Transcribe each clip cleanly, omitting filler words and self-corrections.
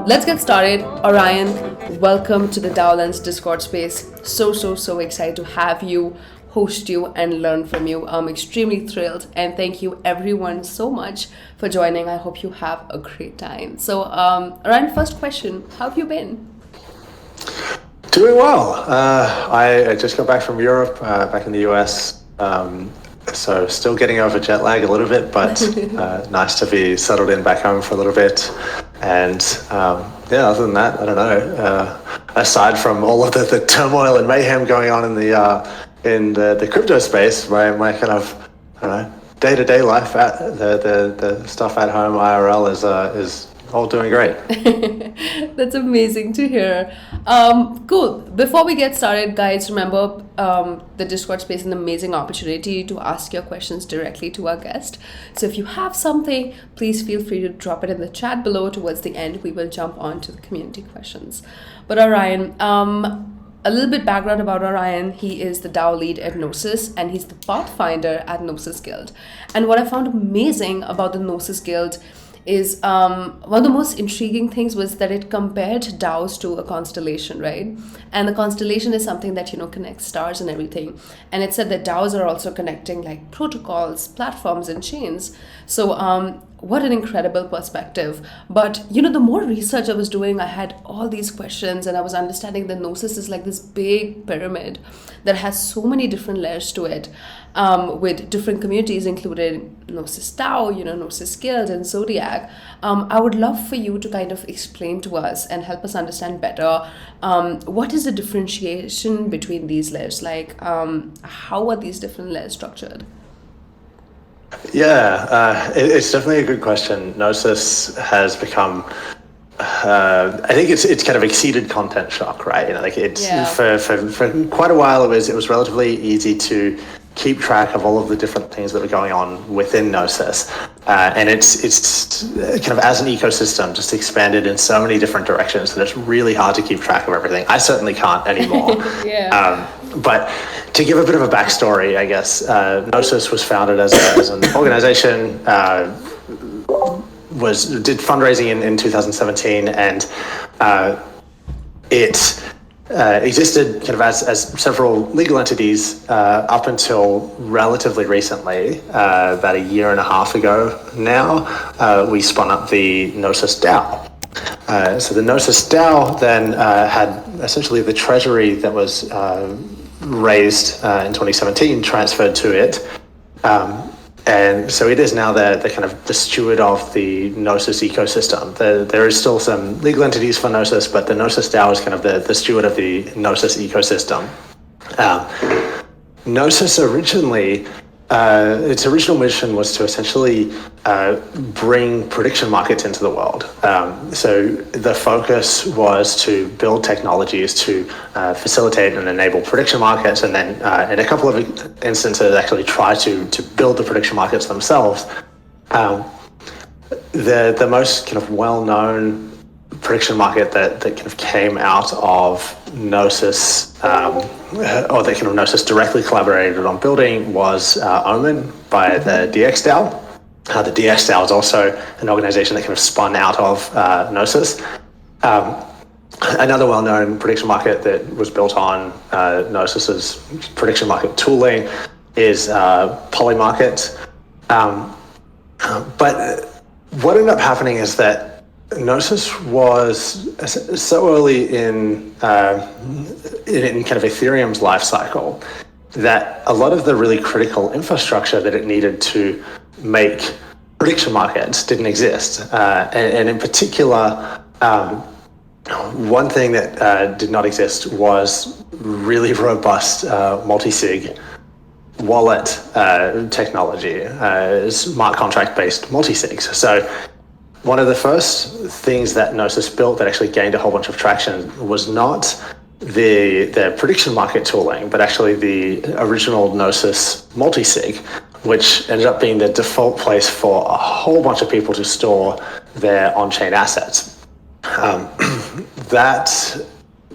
Let's get started. Auryn, welcome to the DaoLens Discord space. So excited to have you, host you, and learn from you. I'm extremely thrilled, and thank you everyone so much for joining. I hope you have a great time. So, Auryn, first question, how have you been? Doing well. I just got back from Europe, back in the US. So still getting over jet lag a little bit, but nice to be settled in back home for a little bit. And other than that, I don't know. Aside from all of the turmoil and mayhem going on in the crypto space, my kind of day-to-day life, the stuff at home IRL is all doing great. That's amazing to hear. Cool. Before we get started, guys, remember the Discord space is an amazing opportunity to ask your questions directly to our guest. So if you have something, please feel free to drop it in the chat below. Towards the end, we will jump on to the community questions. But Auryn, a little bit background about Auryn. He is the DAO lead at GNOSIS, and he's the Pathfinder at GNOSIS Guild. And what I found amazing about the GNOSIS Guild is one of the most intriguing things was that it compared DAOs to a constellation, right? And the constellation is something that, connects stars and everything. And it said that DAOs are also connecting like protocols, platforms, and chains. So what an incredible perspective. But, the more research I was doing, I had all these questions, and I was understanding that Gnosis is like this big pyramid that has so many different layers to it, with different communities included GNOSIS DAO, GNOSIS Guild, and Zodiac. I would love for you to kind of explain to us and help us understand better what is the differentiation between these layers? Like, how are these different layers structured? Yeah, it's definitely a good question. Gnosis has become, I think it's kind of exceeded content shock, right? For quite a while it was relatively easy to keep track of all of the different things that were going on within Gnosis, and it's kind of as an ecosystem just expanded in so many different directions that it's really hard to keep track of everything. I certainly can't anymore. But to give a bit of a backstory, I guess, Gnosis was founded as an organization, did fundraising in 2017, and it existed kind of as several legal entities up until relatively recently, about a year and a half ago now. We spun up the GNOSIS DAO. So the GNOSIS DAO then had essentially the treasury that was raised in 2017 transferred to it. And so it is now the kind of the steward of the Gnosis ecosystem. There is still some legal entities for Gnosis, but the Gnosis DAO is kind of the steward of the Gnosis ecosystem. Gnosis originally, its original mission was to essentially bring prediction markets into the world. So the focus was to build technologies to facilitate and enable prediction markets, and then in a couple of instances actually try to build the prediction markets themselves. The most kind of well-known prediction market that kind of came out of Gnosis, or that kind of Gnosis directly collaborated on building, was Omen by the DX DAO. The DX DAO is also an organization that kind of spun out of Gnosis. Another well-known prediction market that was built on Gnosis's prediction market tooling is Polymarket. But what ended up happening is that Gnosis was so early in kind of Ethereum's life cycle that a lot of the really critical infrastructure that it needed to make prediction markets didn't exist. And in particular, one thing that did not exist was really robust multi-sig wallet technology, smart contract-based multi-sigs. So one of the first things that Gnosis built that actually gained a whole bunch of traction was not the prediction market tooling, but actually the original Gnosis multi-sig, which ended up being the default place for a whole bunch of people to store their on-chain assets. That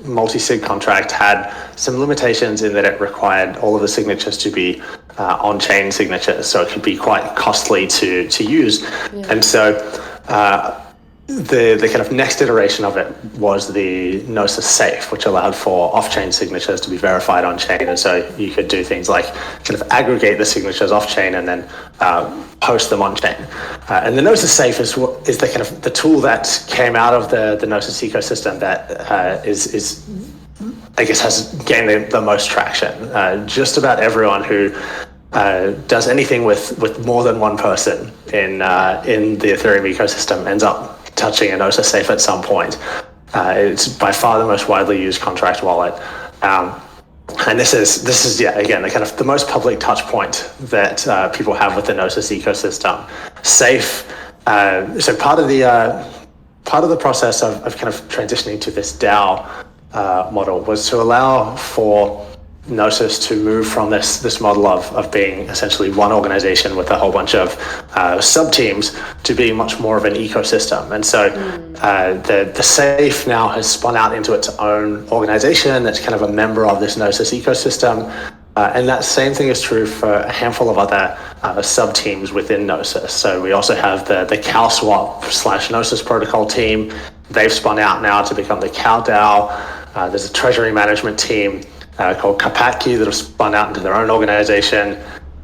multi-sig contract had some limitations in that it required all of the signatures to be on-chain signatures, so it could be quite costly to use. Yeah. And so the kind of next iteration of it was the GNOSIS Safe, which allowed for off-chain signatures to be verified on-chain. And so you could do things like kind of aggregate the signatures off-chain and then post them on-chain. And the GNOSIS Safe is the kind of the tool that came out of the GNOSIS ecosystem that is I guess has gained the most traction. Just about everyone who does anything with more than one person in the Ethereum ecosystem ends up touching a GNOSIS Safe at some point. It's by far the most widely used contract wallet. And this is again, the kind of the most public touch point that people have with the GNOSIS ecosystem. Safe, so part of the process of kind of transitioning to this DAO model was to allow for GNOSIS to move from this model of being essentially one organization with a whole bunch of sub-teams to being much more of an ecosystem. And so the Safe now has spun out into its own organization that's kind of a member of this GNOSIS ecosystem. And that same thing is true for a handful of other sub-teams within GNOSIS. So we also have the CowSwap/GNOSIS protocol team. They've spun out now to become the Cow DAO. There's a treasury management team called Kapatki that have spun out into their own organization.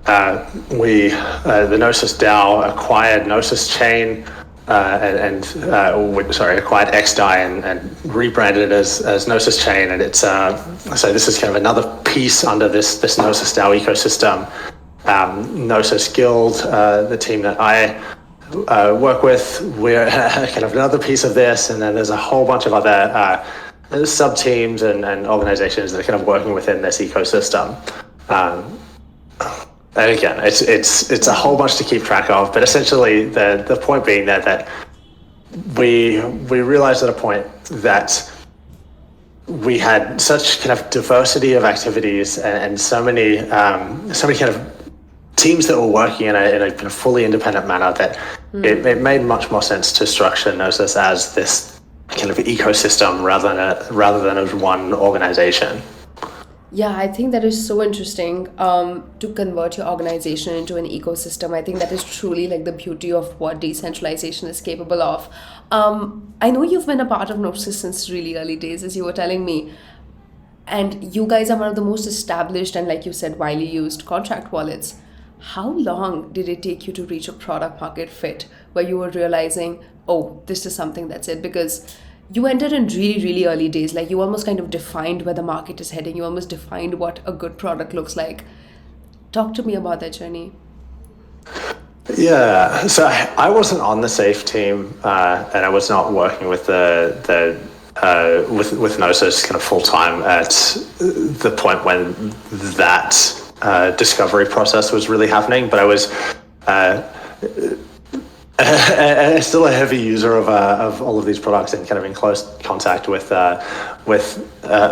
The GNOSIS DAO acquired GNOSIS Chain acquired XDAI and rebranded it as GNOSIS Chain. And it's so this is kind of another piece under this GNOSIS DAO ecosystem. GNOSIS Guild, the team that I work with, we're kind of another piece of this. And then there's a whole bunch of other sub-teams and organizations that are kind of working within this ecosystem. And again, it's a whole bunch to keep track of, but essentially the point being that we realized at a point that we had such kind of diversity of activities and so many kind of teams that were working in a kind of fully independent manner that it made much more sense to structure GNOSIS as this kind of ecosystem rather than as one organization. Yeah, I think that is so interesting to convert your organization into an ecosystem. I think that is truly like the beauty of what decentralization is capable of. I know you've been a part of GNOSIS since really early days, as you were telling me. And you guys are one of the most established and, like you said, widely used contract wallets. How long did it take you to reach a product market fit where you were realizing, oh, this is something that's it? Because you entered in really, really early days. Like you almost kind of defined where the market is heading. You almost defined what a good product looks like. Talk to me about that journey. Yeah, so I wasn't on the Safe team, and I was not working with with GNOSIS kind of full time at the point when that discovery process was really happening. But I was still a heavy user of all of these products and kind of in close contact with a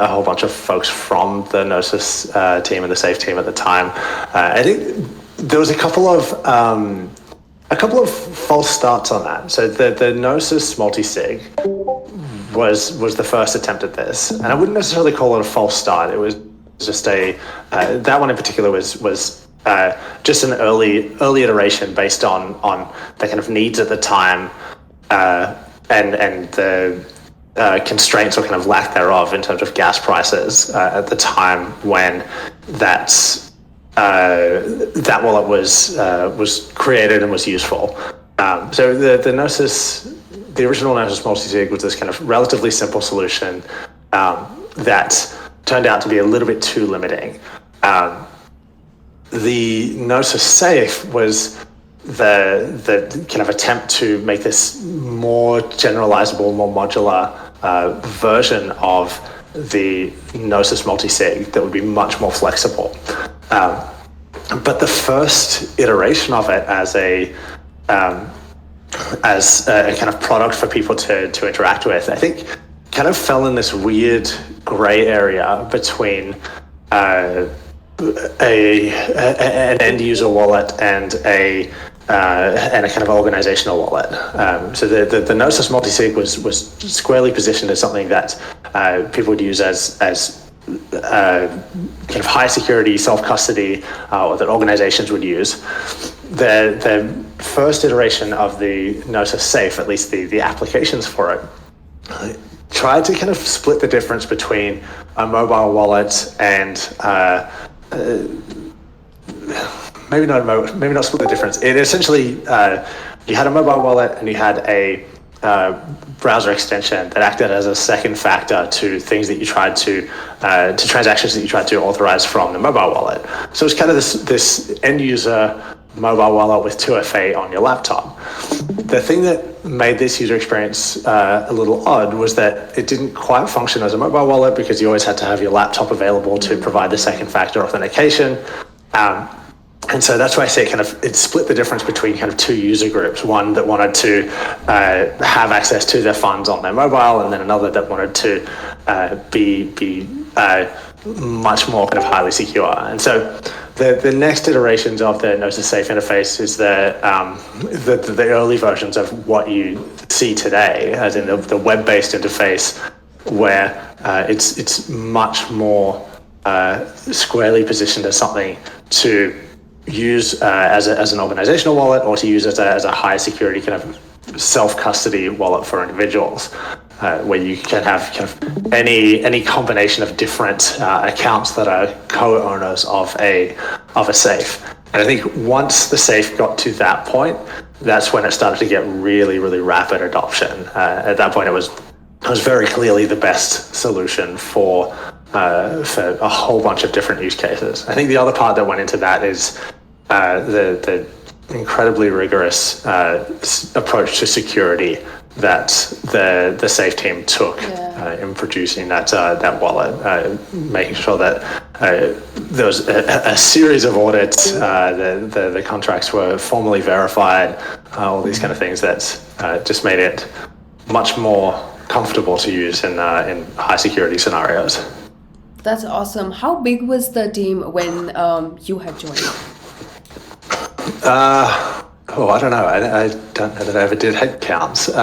whole bunch of folks from the GNOSIS team and the Safe team at the time. I think there was a couple of false starts on that. So the GNOSIS multi-sig was the first attempt at this, and I wouldn't necessarily call it a false start. It was just that one in particular was just an early iteration based on the kind of needs at the time and the constraints or kind of lack thereof in terms of gas prices at the time when that wallet was created and was useful. So the original GNOSIS multi-sig was this kind of relatively simple solution that turned out to be a little bit too limiting. The GNOSIS Safe was the kind of attempt to make this more generalizable, more modular version of the GNOSIS multi-sig that would be much more flexible. But the first iteration of it as a kind of product for people to interact with, I think kind of fell in this weird gray area between an end user wallet and a kind of organizational wallet. So the GNOSIS multi-sig was squarely positioned as something that people would use as kind of high security self-custody or that organizations would use. The first iteration of the Gnosis Safe, at least the applications for it, tried to kind of split the difference between a mobile wallet and maybe not split the difference. It essentially, you had a mobile wallet and you had a browser extension that acted as a second factor to things that you tried to transactions that you tried to authorize from the mobile wallet. So it's kind of this end user mobile wallet with 2FA on your laptop. The thing that made this user experience a little odd was that it didn't quite function as a mobile wallet because you always had to have your laptop available to provide the second factor authentication. And so that's why I say it split the difference between kind of two user groups, one that wanted to have access to their funds on their mobile, and then another that wanted to be much more kind of highly secure. And so the next iterations of the Gnosis Safe interface is the early versions of what you see today, as in the web-based interface, where it's much more squarely positioned as something to use as an organizational wallet, or to use as a high security kind of self-custody wallet for individuals, where you can have kind of any combination of different accounts that are co-owners of a safe. And I think once the safe got to that point, that's when it started to get really, really rapid adoption. At that point, it was very clearly the best solution for a whole bunch of different use cases. I think the other part that went into that is the incredibly rigorous approach to security that the Safe team took in producing that wallet, making sure that there was a series of audits, the contracts were formally verified, all these kind of things that just made it much more comfortable to use in high security scenarios. That's awesome. How big was the team when you had joined? I don't know. I don't know that I ever did head counts. When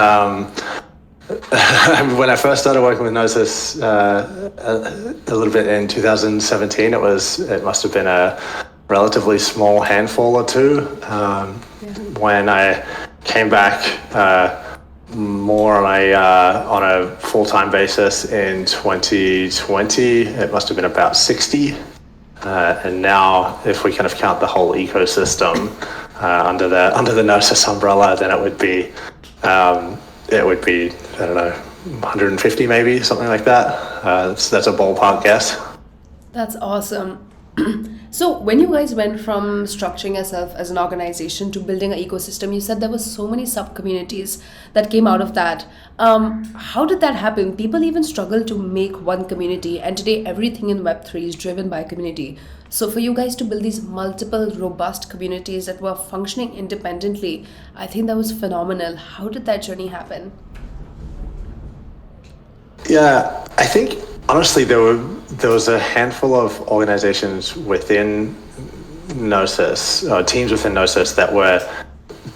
I first started working with Gnosis a little bit in 2017, it must have been a relatively small handful or two. When I came back more on a full-time basis in 2020, it must have been about 60. And now, if we kind of count the whole ecosystem under the Gnosis umbrella, then it would be I don't know, 150 maybe, something like that. That's a ballpark guess. That's awesome. So when you guys went from structuring yourself as an organization to building an ecosystem, you said there were so many sub-communities that came out of that. How did that happen? People even struggle to make one community, and today everything in Web3 is driven by community. So for you guys to build these multiple robust communities that were functioning independently, I think that was phenomenal. How did that journey happen? Yeah, I think honestly there was a handful of organizations within Gnosis, teams within Gnosis, that were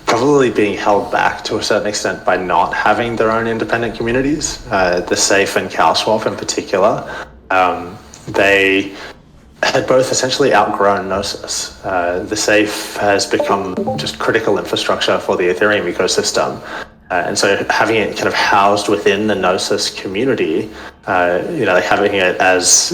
probably being held back to a certain extent by not having their own independent communities. The Safe and CowSwap in particular, they had both essentially outgrown Gnosis. The Safe has become just critical infrastructure for the Ethereum ecosystem. And so having it kind of housed within the Gnosis community, having it as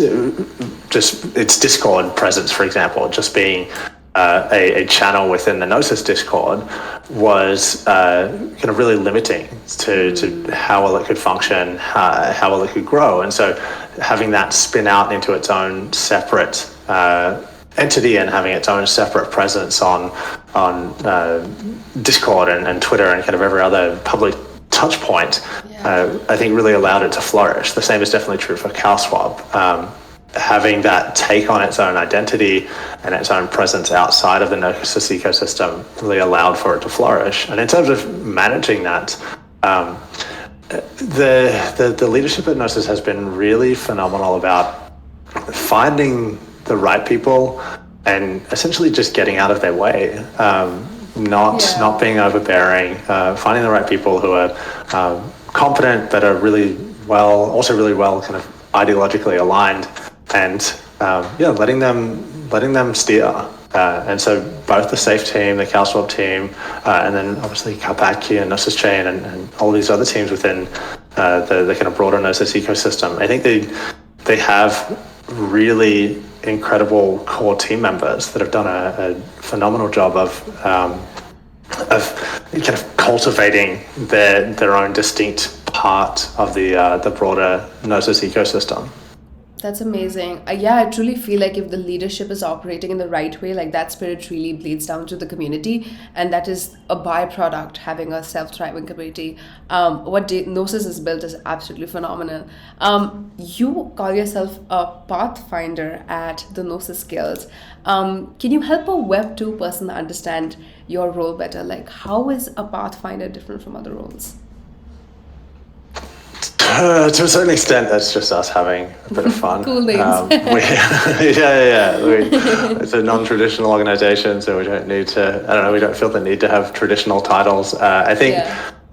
just its Discord presence, for example, just being a channel within the Gnosis Discord was kind of really limiting to how well it could function, how well it could grow. And so having that spin out into its own separate entity and having its own separate presence on Discord and Twitter and kind of every other public touch point, I think really allowed it to flourish. The same is definitely true for CowSwap. Having that take on its own identity and its own presence outside of the Gnosis ecosystem really allowed for it to flourish. And in terms of managing that, the leadership at Gnosis has been really phenomenal about finding the right people and essentially just getting out of their way, not being overbearing, finding the right people who are competent but are also really well kind of ideologically aligned and letting them steer. And so both the Safe team, the CalSwap team, and then obviously Carpatki and Gnosis Chain and all these other teams within the kind of broader Gnosis ecosystem. I think they have really incredible core team members that have done a phenomenal job of kind of cultivating their own distinct part of the broader Gnosis ecosystem. That's amazing. Yeah, I truly feel like if the leadership is operating in the right way, like that spirit really bleeds down to the community, and that is a byproduct having a self-thriving community. What Gnosis has built is absolutely phenomenal. You call yourself a Pathfinder at the Gnosis Guild. Can you help a Web 2 person understand your role better? Like, how is a Pathfinder different from other roles? To a certain extent, that's just us having a bit of fun. Cool names. It's a non-traditional organization, so we don't need to, we don't feel the need to have traditional titles. I think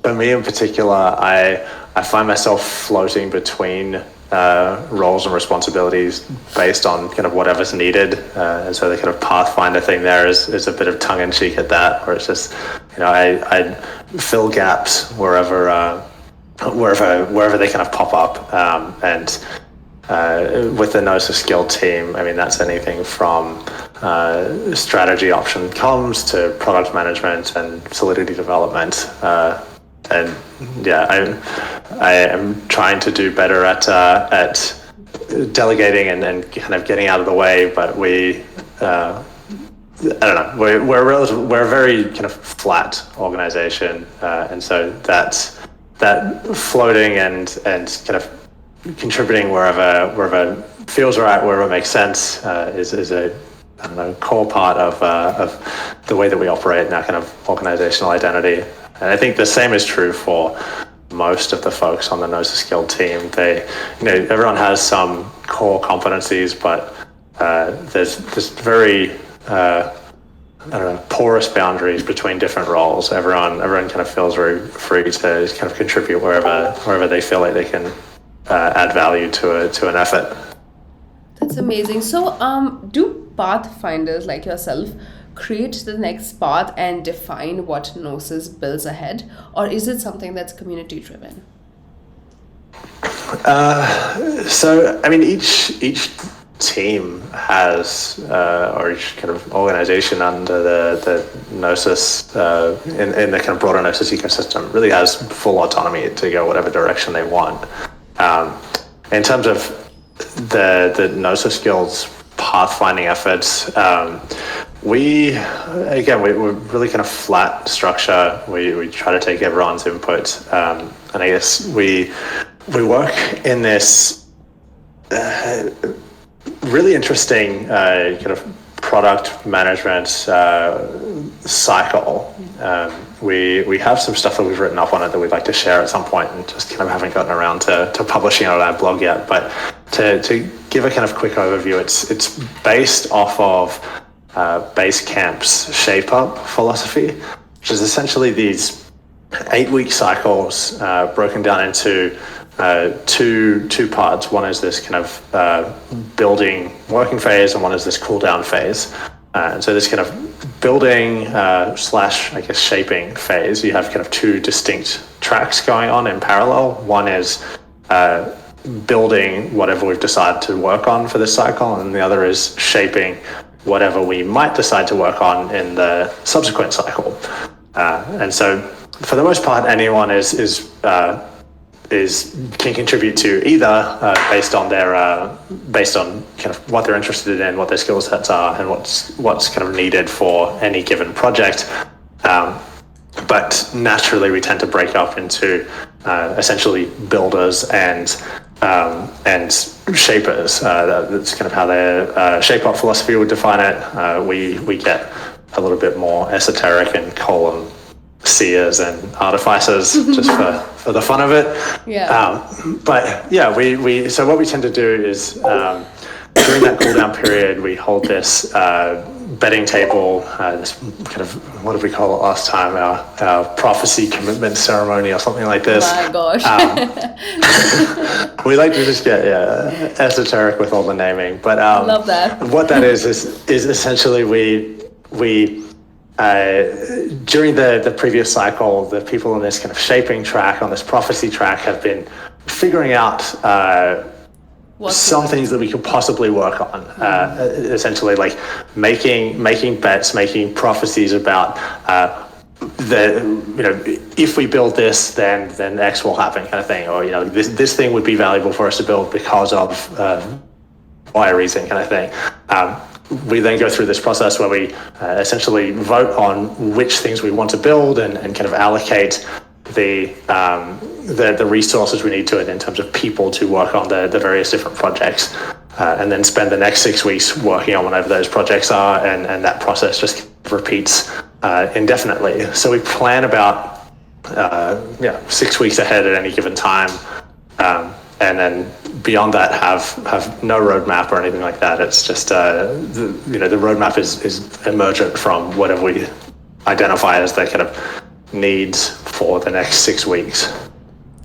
for me in particular, I find myself floating between roles and responsibilities based on kind of whatever's needed. And so the kind of Pathfinder thing there is a bit of tongue-in-cheek at that, where it's just, I fill gaps wherever they kind of pop up, and with the Gnosis Guild team, I mean, that's anything from strategy option comms to product management and Solidity development, and I am trying to do better at delegating and kind of getting out of the way, but we're a very kind of flat organization, and so that floating and kind of contributing wherever feels right, wherever it makes sense, is a core part of the way that we operate in our kind of organizational identity. And I think the same is true for most of the folks on the Gnosis Guild team. Everyone has some core competencies, but there's very porous boundaries between different roles. Everyone kind of feels very free to kind of contribute wherever they feel like they can add value to an effort. That's amazing. So, do Pathfinders like yourself create the next path and define what Gnosis builds ahead, or is it something that's community driven? So, I mean, each team has, or each kind of organization under the Gnosis, in the kind of broader Gnosis ecosystem, really has full autonomy to go whatever direction they want. In terms of the Gnosis Guild's pathfinding efforts, we're really kind of flat structure. We try to take everyone's input, and I guess we work in this really interesting kind of product management cycle. We have some stuff that we've written up on it that we'd like to share at some point, and just kind of haven't gotten around to publishing it on our blog yet. But to give a kind of quick overview, it's based off of Basecamp's Shape Up philosophy, which is essentially these 8-week cycles broken down into two parts. One is this kind of building working phase, and one is this cool down phase. And so this kind of building slash, I guess, shaping phase, you have kind of two distinct tracks going on in parallel. One is building whatever we've decided to work on for this cycle, and the other is shaping whatever we might decide to work on in the subsequent cycle. And so for the most part, anyone can contribute to either based on kind of what they're interested in, what their skill sets are, and what's kind of needed for any given project. But naturally, we tend to break up into essentially builders and shapers. That's kind of how their shape up philosophy would define it. We get a little bit more esoteric and call them seers and artificers, just for the fun of it. But yeah, so what we tend to do is during that cool down period, we hold this betting table, this kind of, what did we call it last time? Our prophecy commitment ceremony or something like this. My gosh. We like to just get esoteric with all the naming, but love that. What that is essentially we during the previous cycle, the people in this kind of shaping track, on this prophecy track, have been figuring out some things that we could possibly work on. Essentially, like making bets, making prophecies about if we build this, then X will happen, kind of thing, or this thing would be valuable for us to build because of Y reason, kind of thing. We then go through this process where we essentially vote on which things we want to build and kind of allocate the resources we need to it in terms of people to work on the various different projects, and then spend the next 6 weeks working on whatever those projects are, and that process just repeats indefinitely. So we plan about 6 weeks ahead at any given time, and then beyond that have no roadmap or anything like that. It's just the roadmap is emergent from whatever we identify as the kind of needs for the next 6 weeks.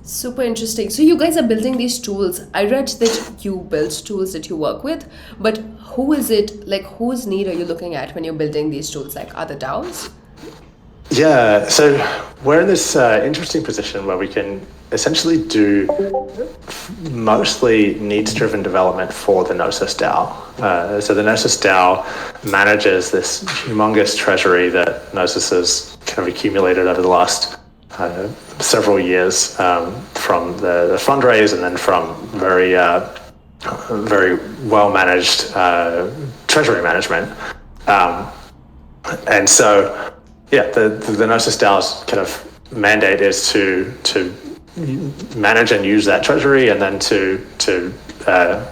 Super interesting. So you guys are building these tools. I read that you build tools that you work with, but who is it, like whose need are you looking at when you're building these tools, like other DAOs? Yeah, so we're in this interesting position where we can essentially do mostly needs-driven development for the GNOSIS DAO. So the GNOSIS DAO manages this humongous treasury that Gnosis has kind of accumulated over the last several years, from the fundraise and then from very well-managed treasury management. And so, the Gnosis DAO's kind of mandate is to manage and use that treasury, and then to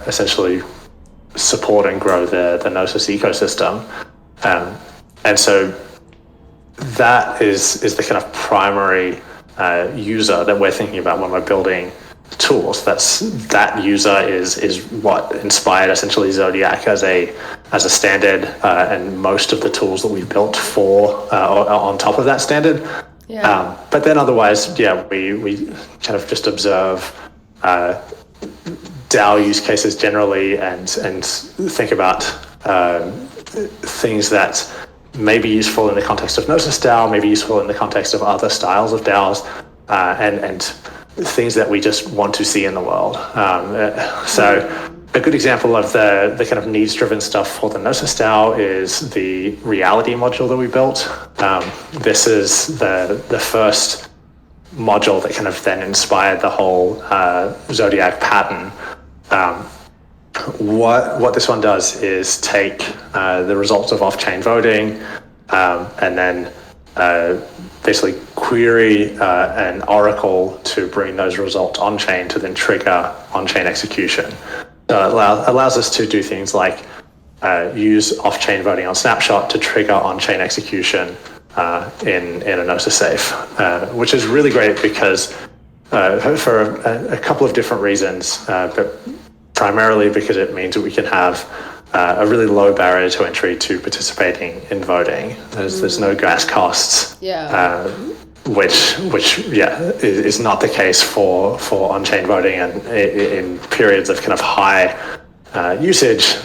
essentially support and grow the Gnosis ecosystem. And so that is the kind of primary user that we're thinking about when we're building tools. That user is what inspired essentially Zodiac as a standard, and most of the tools that we built for on top of that standard. Yeah. But then otherwise, we kind of just observe DAO use cases generally, and think about things that may be useful in the context of GNOSIS DAO, may be useful in the context of other styles of DAOs, and things that we just want to see in the world. So a good example of the kind of needs-driven stuff for the GNOSIS DAO is the reality module that we built. This is the first module that kind of then inspired the whole Zodiac pattern. What this one does is take the results of off-chain voting, and then basically query an oracle to bring those results on-chain to then trigger on-chain execution. So it allows us to do things like use off-chain voting on Snapshot to trigger on-chain execution in a Gnosis safe, which is really great because for a couple of different reasons, but primarily because it means that we can have a really low barrier to entry to participating in voting. There's no gas costs, which is not the case for on-chain voting, and in periods of kind of high usage,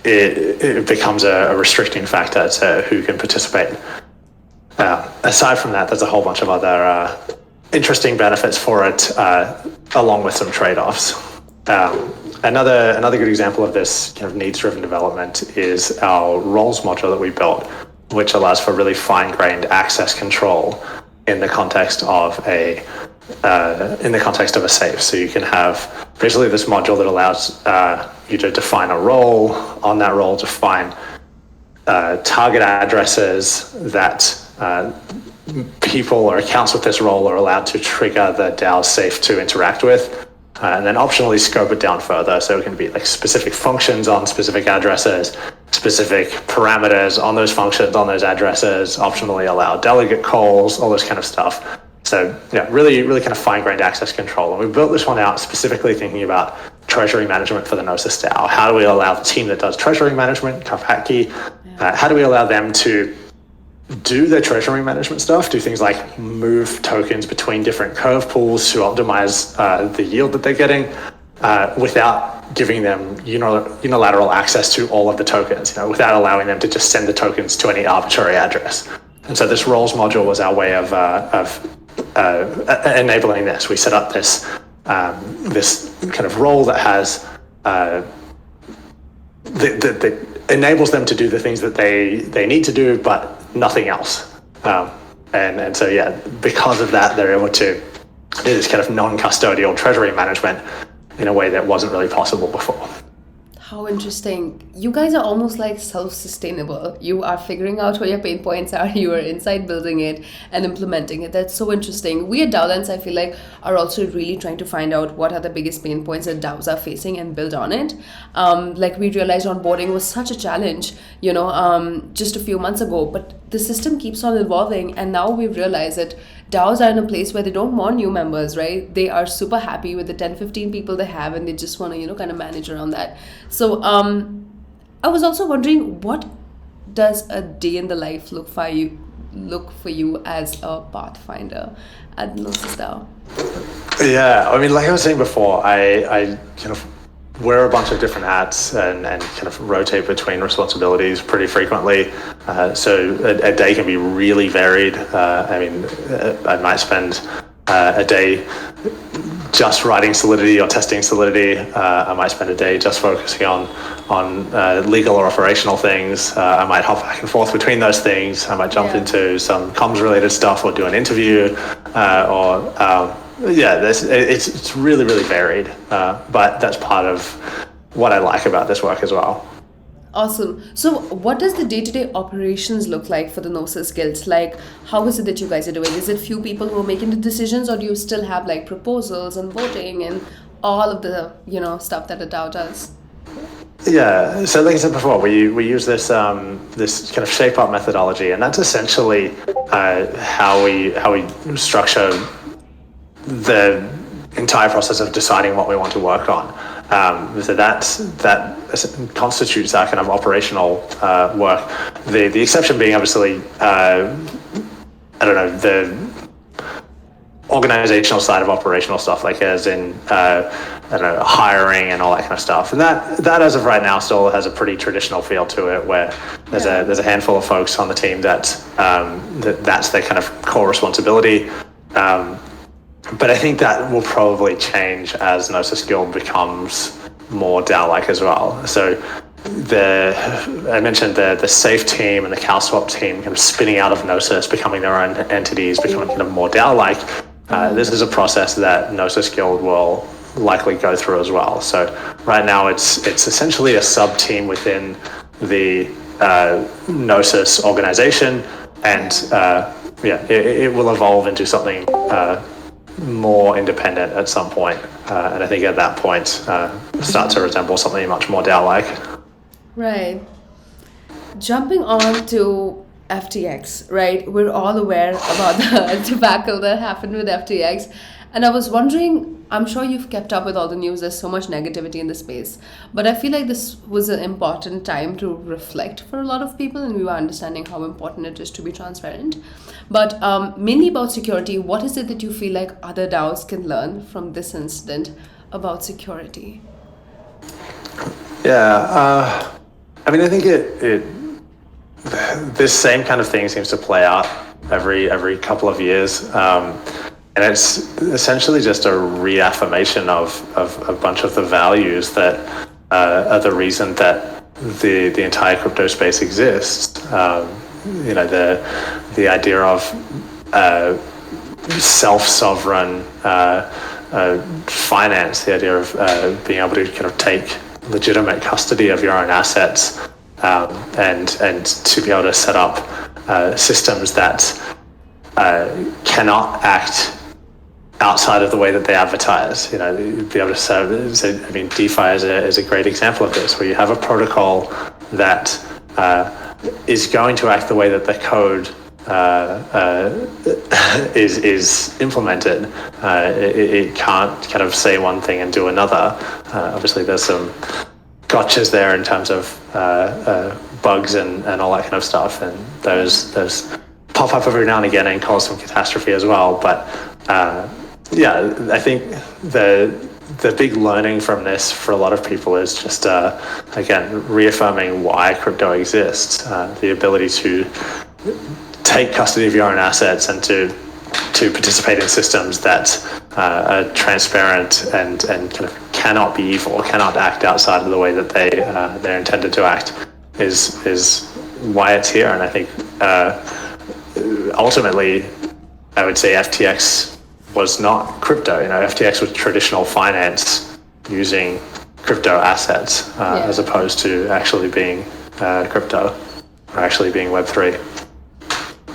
it becomes a restricting factor to who can participate. Aside from that, there's a whole bunch of other interesting benefits for it, along with some trade-offs. Another good example of this kind of needs-driven development is our roles module that we built, which allows for really fine-grained access control in the context of a safe. So you can have basically this module that allows you to define a role. On that role, define target addresses that people or accounts with this role are allowed to trigger the DAO safe to interact with. And then optionally scope it down further. So it can be like specific functions on specific addresses, specific parameters on those functions, on those addresses, optionally allow delegate calls, all this kind of stuff. So really kind of fine-grained access control. And we built this one out specifically thinking about treasury management for the GNOSIS DAO. How do we allow the team that does treasury management, Kafhatki, How do we allow them to do their treasury management stuff, do things like move tokens between different curve pools to optimize the yield that they're getting, without giving them unilateral access to all of the tokens, without allowing them to just send the tokens to any arbitrary address. And so this roles module was our way of enabling this. We set up this this kind of role that has that enables them to do the things that they need to do, but nothing else. And so, yeah, because of that, they're able to do this kind of non-custodial treasury management in a way that wasn't really possible before. How interesting. You guys are almost like self-sustainable. You are figuring out where your pain points are. You are inside building it and implementing it. That's so interesting. We at DaoLens, I feel like, are also really trying to find out what are the biggest pain points that DAOs are facing and build on it. Like we realized onboarding was such a challenge, just a few months ago, but the system keeps on evolving. And now we've realized that DAOs are in a place where they don't want new members, right? They are super happy with the 10, 15 people they have, and they just want to, kind of manage around that. So I was also wondering, what does a day in the life look for you as a Pathfinder at GNOSIS DAO? Yeah, I mean, like I was saying before, I kind of wear a bunch of different hats and kind of rotate between responsibilities pretty frequently. So a day can be really varied. I might spend a day just writing Solidity or testing Solidity. I might spend a day just focusing on legal or operational things. I might hop back and forth between those things. I might jump into some comms related stuff or do an interview it's really, really varied, but that's part of what I like about this work as well. Awesome. So what does the day-to-day operations look like for the GNOSIS Guild? Like, how is it that you guys are doing? Is it few people who are making the decisions, or do you still have like proposals and voting and all of the, stuff that a DAO does? Yeah, so like I said before, we use this this kind of shape-up methodology, and that's essentially how we structure the entire process of deciding what we want to work on. So that constitutes our kind of operational work. The exception being obviously, the organizational side of operational stuff, like as in hiring and all that kind of stuff. And that as of right now still has a pretty traditional feel to it, where there's a handful of folks on the team that's their kind of core responsibility. But I think that will probably change as GNOSIS Guild becomes more DAO-like as well. So I mentioned the SAFE team and the CalSwap team kind of spinning out of GNOSIS, becoming their own entities, becoming kind of more DAO-like. This is a process that GNOSIS Guild will likely go through as well. So right now it's essentially a sub-team within the GNOSIS organization, and it will evolve into something more independent at some point, and I think at that point start to resemble something much more DAO-like. Right. Jumping on to FTX, right? We're all aware about the debacle that happened with FTX, and I was wondering, I'm sure you've kept up with all the news. There's so much negativity in the space, but I feel like this was an important time to reflect for a lot of people, and we were understanding how important it is to be transparent. But mainly about security, what is it that you feel like other DAOs can learn from this incident about security? Yeah, I think this same kind of thing seems to play out every couple of years. And it's essentially just a reaffirmation of a bunch of the values that are the reason that the entire crypto space exists. The idea of self-sovereign finance, the idea of being able to kind of take legitimate custody of your own assets, and to be able to set up systems that cannot act outside of the way that they advertise. Be able to DeFi is a great example of this, where you have a protocol that is going to act the way that the code is implemented. It can't kind of say one thing and do another. Obviously, there's some gotchas there in terms of bugs and all that kind of stuff, and those pop up every now and again and cause some catastrophe as well. But yeah, I think the big learning from this for a lot of people is just again reaffirming why crypto exists, the ability to take custody of your own assets and to participate in systems that are transparent and kind of cannot be evil, cannot act outside of the way that they're intended to act, is why it's here. And I think ultimately, I would say FTX was not crypto. FTX was traditional finance using crypto assets as opposed to actually being crypto or actually being Web3.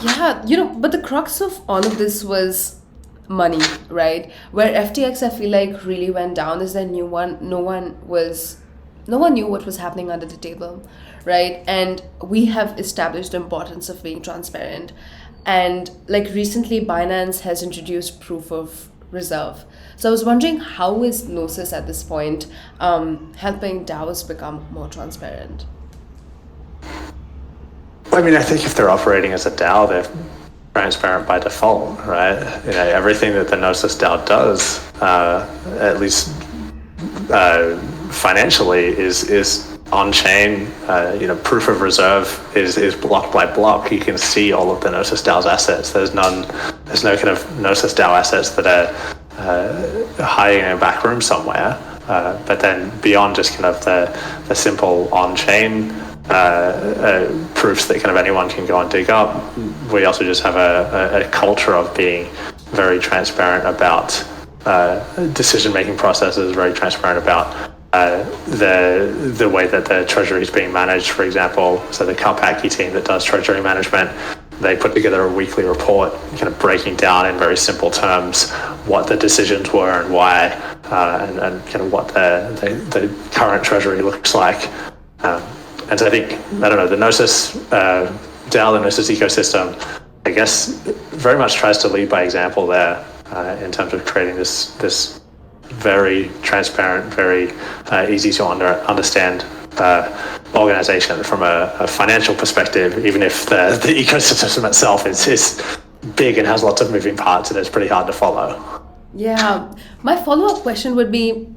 Yeah, but the crux of all of this was money, right? Where FTX, I feel like, really went down is that no one knew what was happening under the table, right? And we have established the importance of being transparent. And like recently, Binance has introduced proof of reserve. So I was wondering, how is GNOSIS at this point helping DAOs become more transparent? I mean, I think if they're operating as a DAO, they're transparent by default, right? Everything that the GNOSIS DAO does, at least financially, is on-chain. Proof of reserve is block by block. You can see all of the GNOSIS DAO's assets. There's no kind of GNOSIS DAO assets that are hiding in a back room somewhere. But then beyond just kind of the simple on-chain proofs that kind of anyone can go and dig up, we also just have a culture of being very transparent about decision-making processes, very transparent about the way that the treasury is being managed, for example. So the Karpathy team that does treasury management, they put together a weekly report kind of breaking down in very simple terms what the decisions were and why, and kind of what the current treasury looks like. And so I think, the GNOSIS DAO, the GNOSIS ecosystem, I guess, very much tries to lead by example there in terms of creating this very transparent, very easy to understand organization from a financial perspective, even if the ecosystem itself is big and has lots of moving parts and it's pretty hard to follow. Yeah. My follow-up question would be,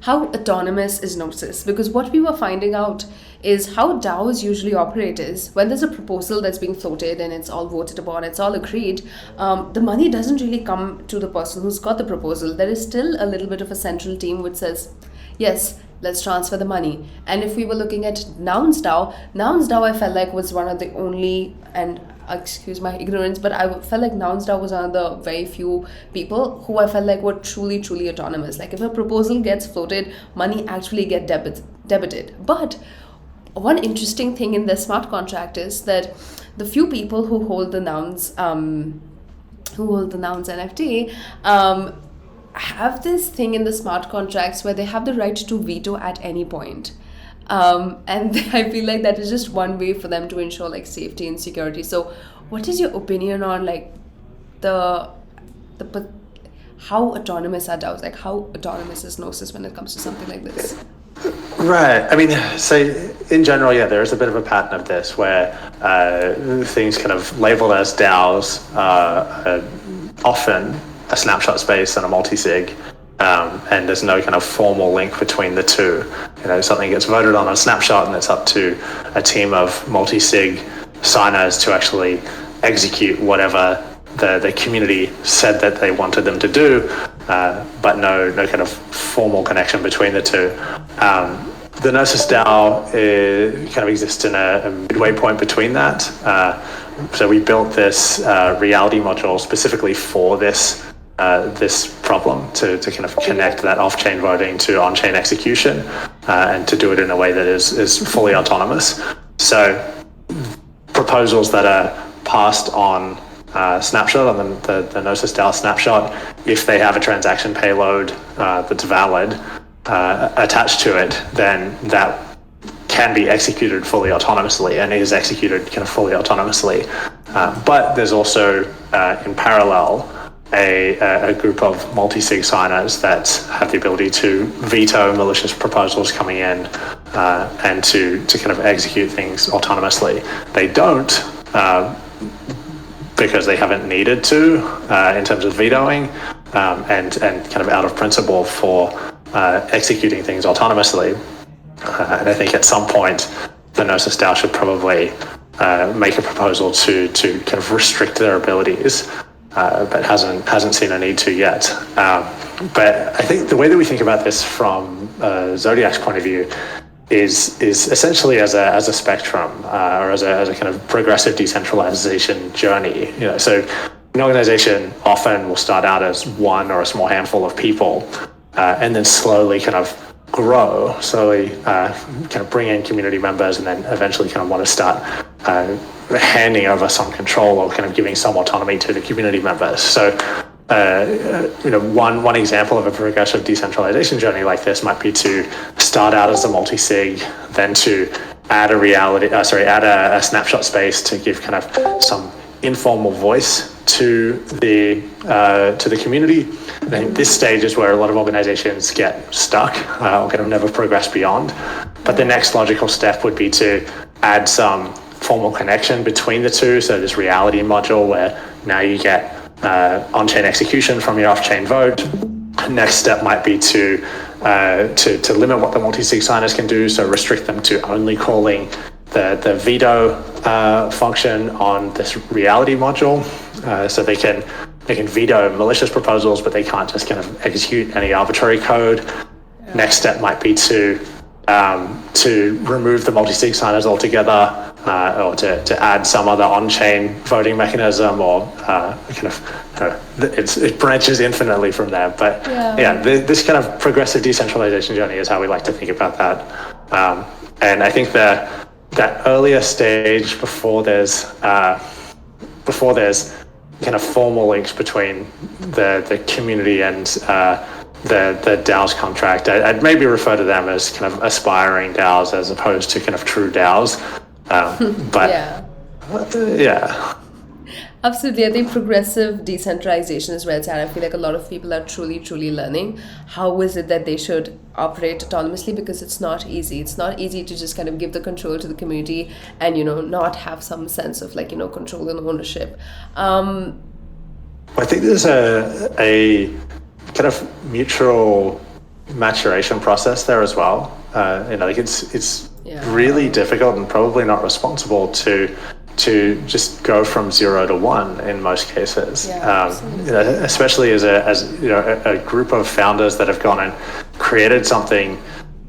how autonomous is GNOSIS? Because what we were finding out is how DAOs usually operate is when there's a proposal that's being floated and it's all voted upon, it's all agreed, the money doesn't really come to the person who's got the proposal. There is still a little bit of a central team which says, yes, let's transfer the money. And if we were looking at Nouns DAO I felt like was one of the only, and excuse my ignorance, but I felt like Nouns DAO was one of the very few people who I felt like were truly, truly autonomous. Like if a proposal gets floated, money actually get debited. But one interesting thing in the smart contract is that the few people who hold the Nouns NFT have this thing in the smart contracts where they have the right to veto at any point. And I feel like that is just one way for them to ensure like safety and security. So what is your opinion on like how autonomous are DAOs? Like how autonomous is GNOSIS when it comes to something like this? Right. I mean, so in general, yeah, there is a bit of a pattern of this where things kind of labeled as DAOs are often a snapshot space and a multi-sig, and there's no kind of formal link between the two. Something gets voted on a snapshot and it's up to a team of multi-sig signers to actually execute whatever the community said that they wanted them to do, but no kind of formal connection between the two. The GNOSIS DAO kind of exists in a midway point between that. So we built this reality module specifically for this problem to kind of connect that off-chain voting to on-chain execution, and to do it in a way that is fully autonomous. So proposals that are passed on snapshot, on the GNOSIS DAO snapshot, if they have a transaction payload that's valid attached to it, then that can be executed fully autonomously and is executed kind of fully autonomously. But there's also, in parallel, a group of multi-sig signers that have the ability to veto malicious proposals coming in, and to kind of execute things autonomously. They don't because they haven't needed to in terms of vetoing and kind of out of principle for executing things autonomously. And I think at some point the GNOSIS DAO should probably make a proposal to kind of restrict their abilities, but hasn't seen a need to yet. But I think the way that we think about this from Zodiac's point of view is essentially as a spectrum or as a kind of progressive decentralization journey. So an organization often will start out as one or a small handful of people, and then slowly kind of grow, kind of bring in community members, and then eventually kind of want to start handing over some control or kind of giving some autonomy to the community members. So one example of a progressive decentralization journey like this might be to start out as a multi-sig, then to add a snapshot space to give kind of some informal voice to the community. I think this stage is where a lot of organizations get stuck or kind of never progress beyond. But the next logical step would be to add some formal connection between the two. So this reality module where now you get on-chain execution from your off-chain vote. Next step might be to limit what the multi-sig signers can do, so restrict them to only calling the veto function on this reality module, so they can veto malicious proposals, but they can't just kind of execute any arbitrary code. Yeah. Next step might be to remove the multi-sig signers altogether, or to add some other on-chain voting mechanism, or it branches infinitely from there. But this kind of progressive decentralization journey is how we like to think about that. And I think that earlier stage before there's kind of formal links between the community and the DAO's contract, I'd maybe refer to them as kind of aspiring DAOs as opposed to kind of true DAOs. But yeah. Absolutely. I think progressive decentralization is where it's at. I feel like a lot of people are truly learning how is it that they should operate autonomously, because it's not easy. It's not easy to just kind of give the control to the community and, not have some sense of control and ownership. I think there's a kind of mutual maturation process there as well. It's really difficult and probably not responsible to just go from 0 to 1 in most cases. Especially as a group of founders that have gone and created something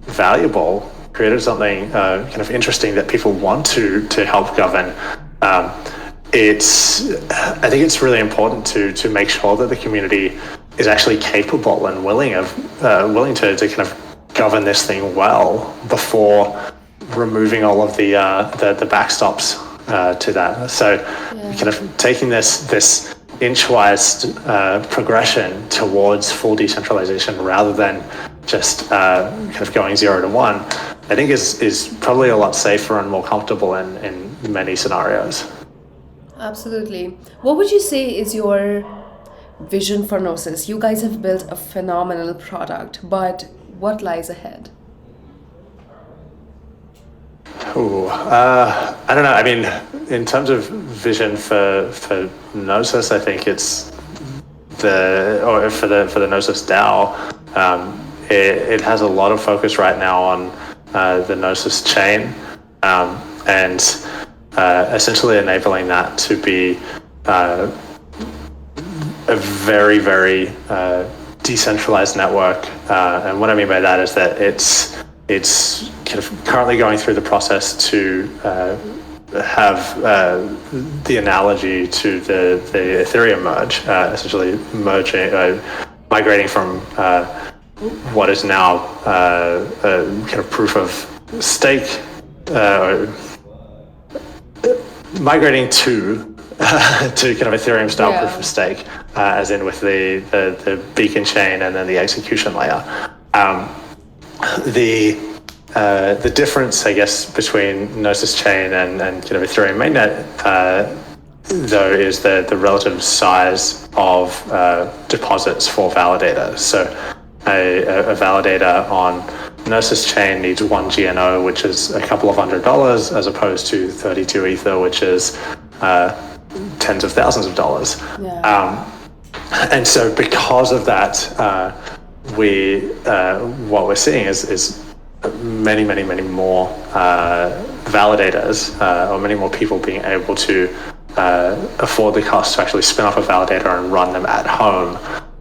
valuable, created something kind of interesting that people want to help govern. I think it's really important to make sure that the community is actually capable and willing to kind of govern this thing well before removing all of the backstops to that. So kind of taking this inchwise progression towards full decentralization rather than just kind of going 0 to 1, I think is probably a lot safer and more comfortable in many scenarios. Absolutely. What would you say is your vision for GNOSIS? You guys have built a phenomenal product, but what lies ahead? I don't know. I mean, in terms of vision for GNOSIS, I think it's for the GNOSIS DAO. It has a lot of focus right now on the GNOSIS chain, and essentially enabling that to be a very, very decentralized network. And what I mean by that is that it's kind of currently going through the process to have the analogy to the Ethereum merge, essentially migrating from what is now kind of proof of stake, migrating to kind of Ethereum style proof of stake, as in with the beacon chain and then the execution layer. The difference, I guess, between Gnosis chain and kind of Ethereum mainnet, though, is the relative size of deposits for validators. So a validator on Gnosis chain needs one GNO, which is a couple of $100, as opposed to 32 Ether, which is tens of thousands of dollars. Yeah. And so because of that, what we're seeing is many more validators, or many more people being able to afford the cost to actually spin up a validator and run them at home,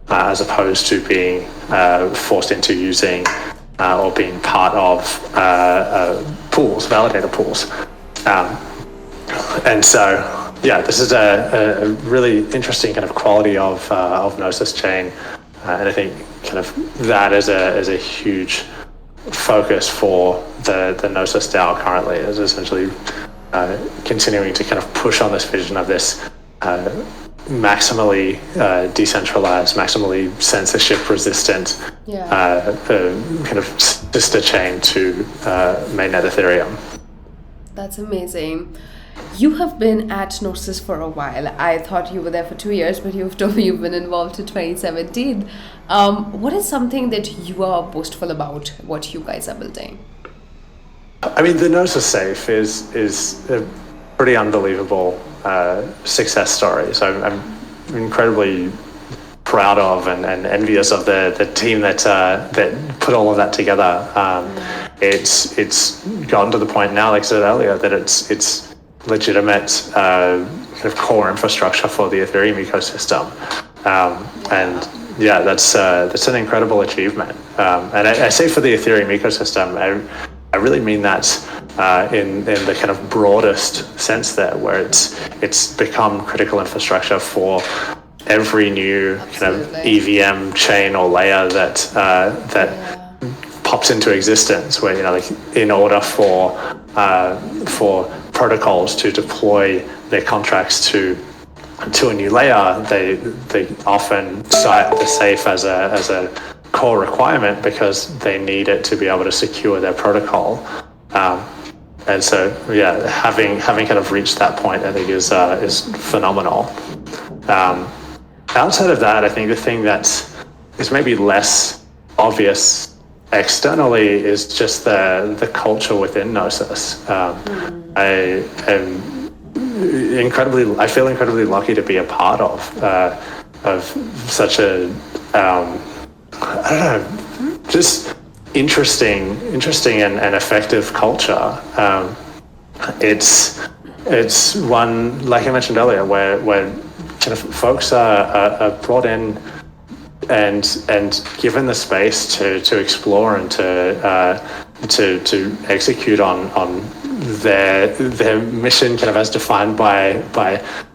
as opposed to being forced into using or being part of validator pools. And so, yeah, this is a really interesting kind of quality of Gnosis chain, and I think kind of that is a huge focus for the Gnosis DAO currently, is essentially continuing to kind of push on this vision of this maximally decentralized, maximally censorship-resistant kind of sister chain to mainnet Ethereum. That's amazing. You have been at Gnosis for a while. I thought you were there for 2 years, but you've told me you've been involved since 2017. What is something that you are boastful about, what you guys are building? I mean, the Gnosis Safe is a pretty unbelievable success story. So I'm incredibly proud of and envious of the team that put all of that together. It's gotten to the point now, like I said earlier, that it's legitimate kind of core infrastructure for the Ethereum ecosystem, and yeah, that's an incredible achievement. And I say for the Ethereum ecosystem, I really mean that in the kind of broadest sense there, where it's become critical infrastructure for every new kind of EVM chain or layer that pops into existence, where, you know, like, in order for protocols to deploy their contracts to a new layer, they often cite the safe as a core requirement, because they need it to be able to secure their protocol. And so, yeah, having kind of reached that point, I think is phenomenal. Outside of that, I think the thing that is maybe less obvious externally is just the culture within Gnosis. I feel incredibly lucky to be a part of such a I don't know, just interesting and effective culture. It's one, like I mentioned earlier, where kind of folks are brought in and given the space to explore and to execute on their mission, kind of as defined by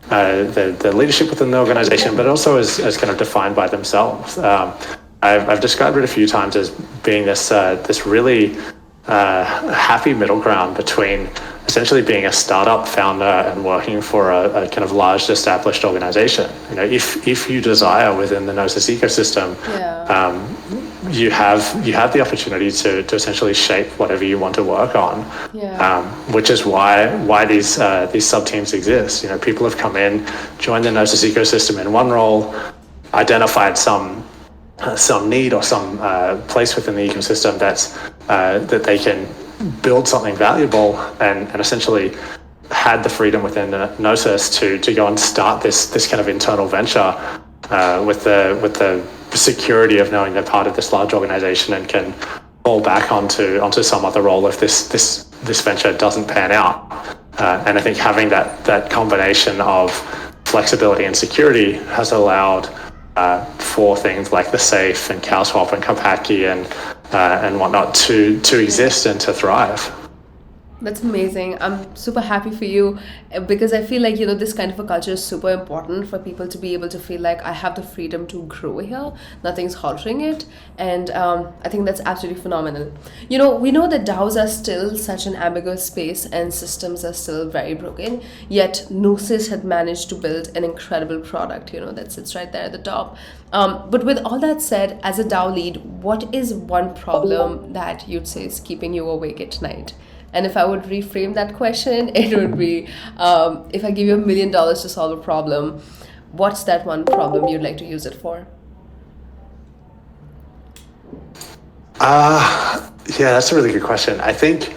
the leadership within the organization, but also as kind of defined by themselves. I've described it a few times as being this really happy middle ground between essentially being a startup founder and working for a kind of large established organization. You know, if you desire within the Gnosis ecosystem, you have the opportunity to essentially shape whatever you want to work on, which is why these sub teams exist. You know, people have come in, joined the Gnosis ecosystem in one role, identified some need or some place within the ecosystem that they can build something valuable, and essentially had the freedom within Gnosis to go and start this kind of internal venture with the security of knowing they're part of this large organization and can fall back onto some other role if this venture doesn't pan out. And I think having that combination of flexibility and security has allowed for things like the Safe and CowSwap and Kopatki and whatnot to exist and to thrive. That's amazing. I'm super happy for you, because I feel like, you know, this kind of a culture is super important for people to be able to feel like I have the freedom to grow here. Nothing's halting it. And I think that's absolutely phenomenal. You know, we know that DAOs are still such an ambiguous space and systems are still very broken. Yet Gnosis had managed to build an incredible product, you know, that sits right there at the top. But with all that said, as a DAO lead, what is one problem that you'd say is keeping you awake at night? And if I would reframe that question, it would be, if I give you $1 million to solve a problem, what's that one problem you'd like to use it for? Yeah, that's a really good question. I think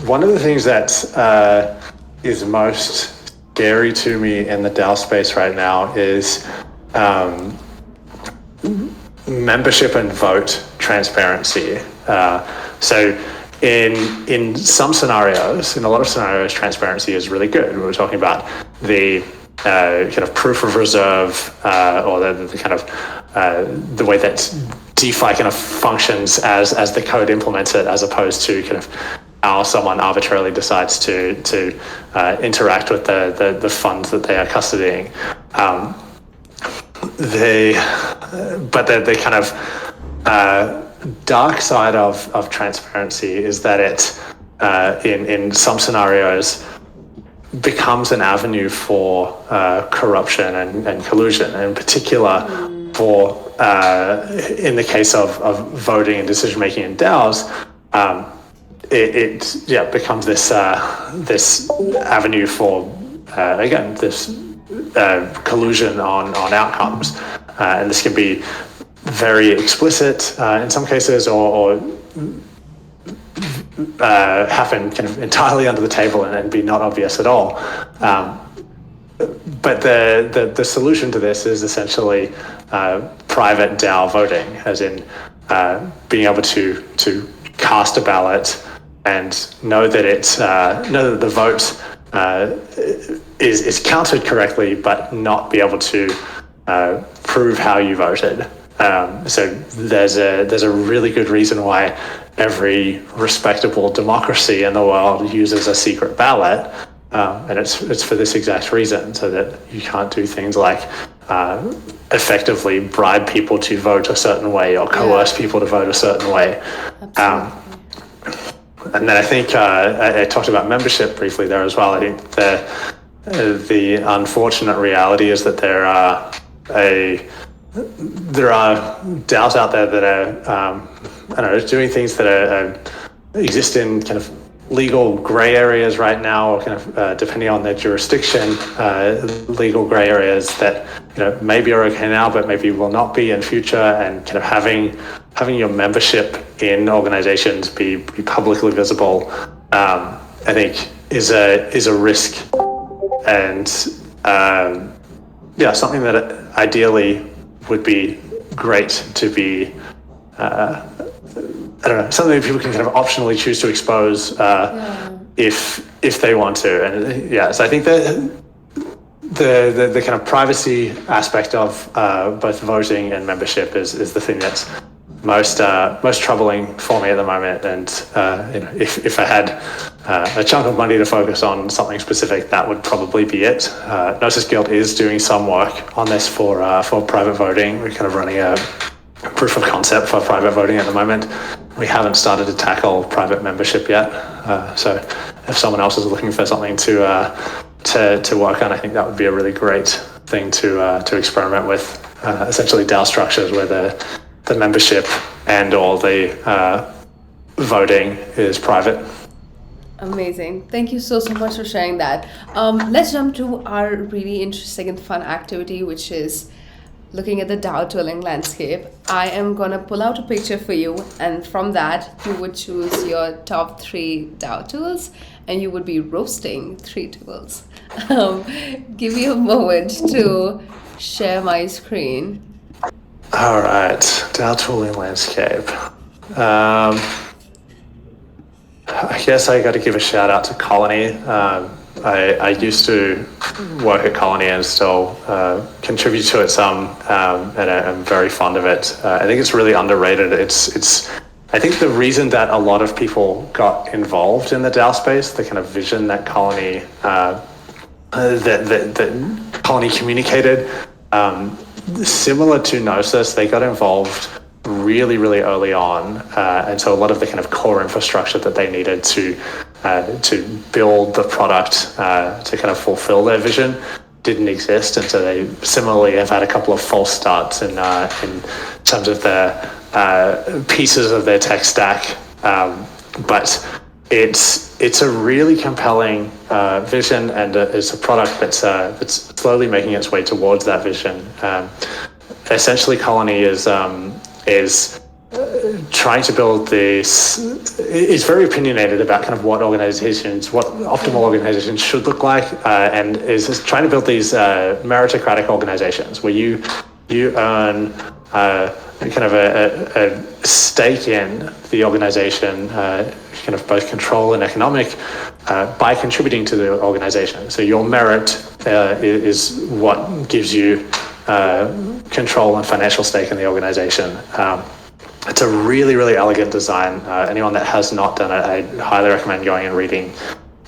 one of the things that is most scary to me in the DAO space right now is membership and vote transparency. So in some scenarios, in a lot of scenarios, transparency is really good. We were talking about the kind of proof of reserve, or the kind of the way that DeFi kind of functions as the code implements it, as opposed to kind of how someone arbitrarily decides to interact with the funds that they are custodying. The kind of dark side of transparency is that it, in some scenarios, becomes an avenue for corruption and collusion, and in particular for in the case of voting and decision making in DAOs. It becomes this avenue for again this collusion on outcomes, and this can be very explicit in some cases, or happen kind of entirely under the table and be not obvious at all. But the solution to this is essentially private DAO voting, as in being able to cast a ballot and know that the vote is counted correctly, but not be able to prove how you voted. So there's a really good reason why every respectable democracy in the world uses a secret ballot, and it's for this exact reason, so that you can't do things like effectively bribe people to vote a certain way or coerce people to vote a certain way. And then I think I talked about membership briefly there as well. I think the unfortunate reality is that there are DAOs out there that are doing things that exist in kind of legal gray areas right now, or kind of depending on their jurisdiction, legal gray areas that maybe are okay now, but maybe will not be in future. And kind of having your membership in organizations be publicly visible, I think is a risk, and something that ideally would be great to be, something that people can kind of optionally choose to expose if they want to. And so I think that the kind of privacy aspect of both voting and membership is the thing that's most troubling for me at the moment. And if I had a chunk of money to focus on something specific, that would probably be it. Gnosis Guild is doing some work on this for private voting. We're kind of running a proof of concept for private voting at the moment. We haven't started to tackle private membership yet. So if someone else is looking for something to work on, I think that would be a really great thing to experiment with. Essentially DAO structures where the membership and all the voting is private. Amazing. Thank you so much for sharing that. Let's jump to our really interesting and fun activity, which is looking at the DAO tooling landscape. I am going to pull out a picture for you, and from that you would choose your top 3 DAO tools, and you would be roasting 3 tools. Give me a moment to share my screen. All right, DAO tooling landscape. I guess I got to give a shout out to Colony. I used to work at Colony and still contribute to it some, and I'm very fond of it. I think it's really underrated. I think the reason that a lot of people got involved in the DAO space, the kind of vision that Colony that Colony communicated, similar to Gnosis, they got involved really, really early on, and so a lot of the kind of core infrastructure that they needed to build the product to kind of fulfill their vision didn't exist, and so they similarly have had a couple of false starts in terms of the pieces of their tech stack, but it's a really compelling vision, and it's a product that's slowly making its way towards that vision. Essentially, Colony is trying to build this, is very opinionated about kind of what optimal organizations should look like, and is just trying to build these meritocratic organizations where you earn kind of a stake in the organization, kind of both control and economic, by contributing to the organization. So your merit is what gives you control and financial stake in the organization. It's a really, really elegant design. Anyone that has not done it, I highly recommend going and reading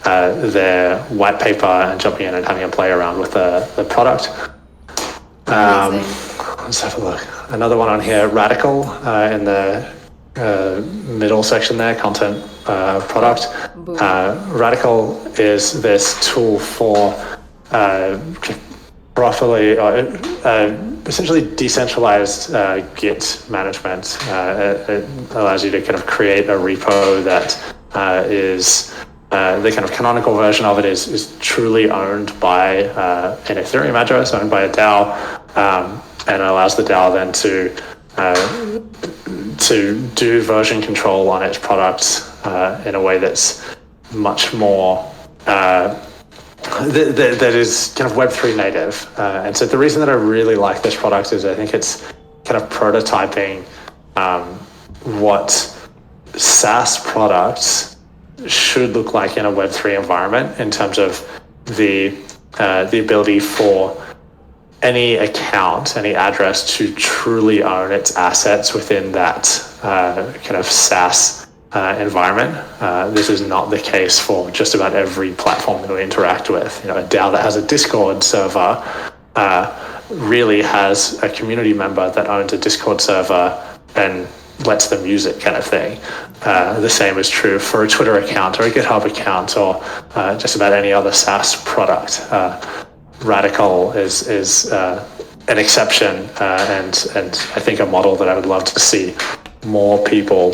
their white paper and jumping in and having a play around with the product. Let's have a look. Another one on here, Radical, in the middle section there, content product. Radical is this tool for properly, essentially decentralized Git management. It allows you to kind of create a repo that is the kind of canonical version of it is truly owned by an Ethereum address, owned by a DAO, and it allows the DAO then to do version control on its products in a way that's much more that is kind of Web3 native. And so the reason that I really like this product is I think it's kind of prototyping what SaaS products should look like in a Web3 environment in terms of the ability for any account, any address to truly own its assets within that kind of SaaS environment. This is not the case for just about every platform that we interact with. A DAO that has a Discord server really has a community member that owns a Discord server and lets them use it, kind of thing. The same is true for a Twitter account or a GitHub account or just about any other SaaS product. Radical is an exception, and I think a model that I would love to see more people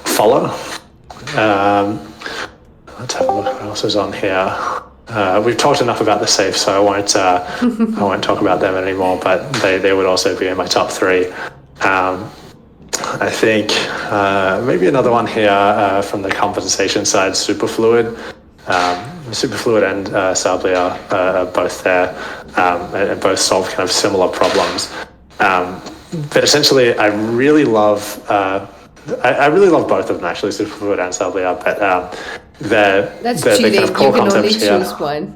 follow. Let's have a look what else is on here. We've talked enough about the safe, so I won't talk about them anymore, but they would also be in my top three. I think maybe another one here from the compensation side, Superfluid. Superfluid and Sablia are both there, and both solve kind of similar problems. But essentially, I really love both of them, actually, Superfluid and Sablia. But that's cheating. Kind of core you can only here, choose one.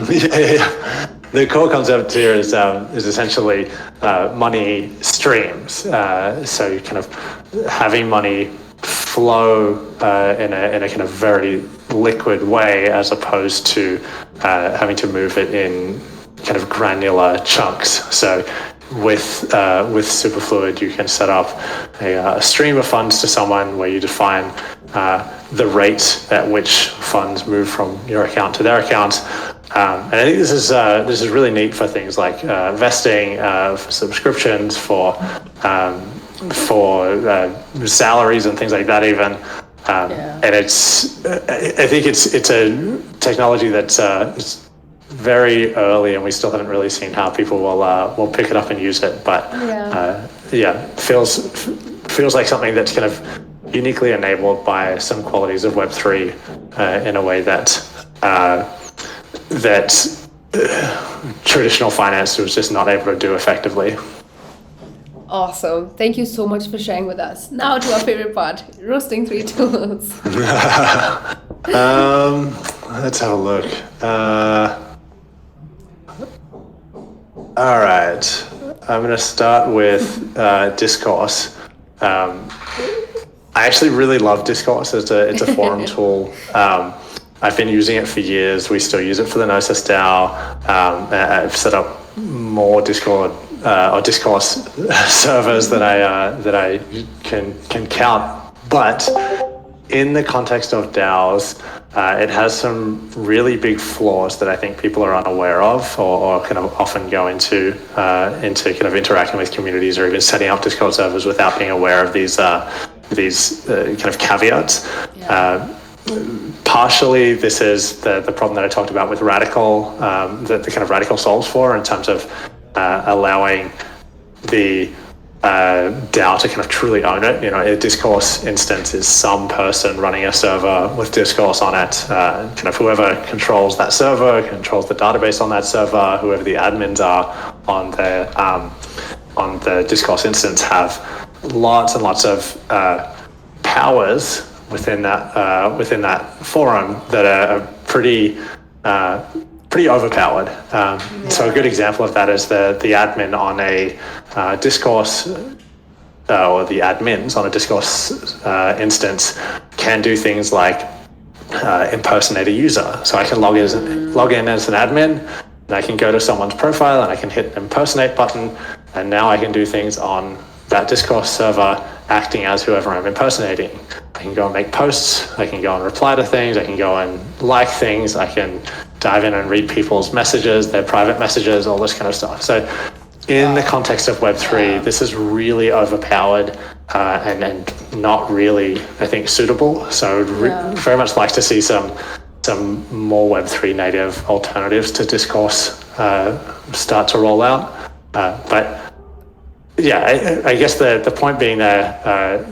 yeah. The core concept here is essentially money streams. So kind of having money flow in a kind of very liquid way, as opposed to having to move it in kind of granular chunks. So with Superfluid, you can set up a stream of funds to someone where you define the rate at which funds move from your account to their account. And I think this is really neat for things like vesting, for subscriptions, for salaries and things like that even. And I think it's a technology that's very early, and we still haven't really seen how people will pick it up and use it. But feels like something that's kind of uniquely enabled by some qualities of Web3 in a way that traditional finance was just not able to do effectively. Awesome. Thank you so much for sharing with us. Now to our favorite part, roasting 3 tools. Let's have a look. All right. I'm going to start with Discourse. I actually really love Discourse. It's a forum tool. I've been using it for years. We still use it for the GNOSIS DAO. I've set up more Discord or Discourse servers that I can count. But in the context of DAOs, it has some really big flaws that I think people are unaware of, or kind of often go into kind of interacting with communities or even setting up Discord servers without being aware of these kind of caveats. Yeah. Partially, this is the problem that I talked about with Radical, that the kind of Radical solves for, in terms of allowing the DAO to kind of truly own it. A discourse instance is some person running a server with discourse on it. Kind of whoever controls that server, controls the database on that server, whoever the admins are on the discourse instance have lots and lots of powers within that forum that are pretty overpowered. So a good example of that is the admin on a discourse, or the admins on a discourse instance can do things like impersonate a user. So I can log in as an admin, and I can go to someone's profile and I can hit the impersonate button, and now I can do things on that discourse server acting as whoever I'm impersonating. I can go and make posts, I can go and reply to things, I can go and like things, I can dive in and read people's messages, their private messages, all this kind of stuff. So in the context of Web3, this is really overpowered and not really, I think, suitable. So very much like to see some more Web3 native alternatives to discourse start to roll out. But yeah, I guess the point being there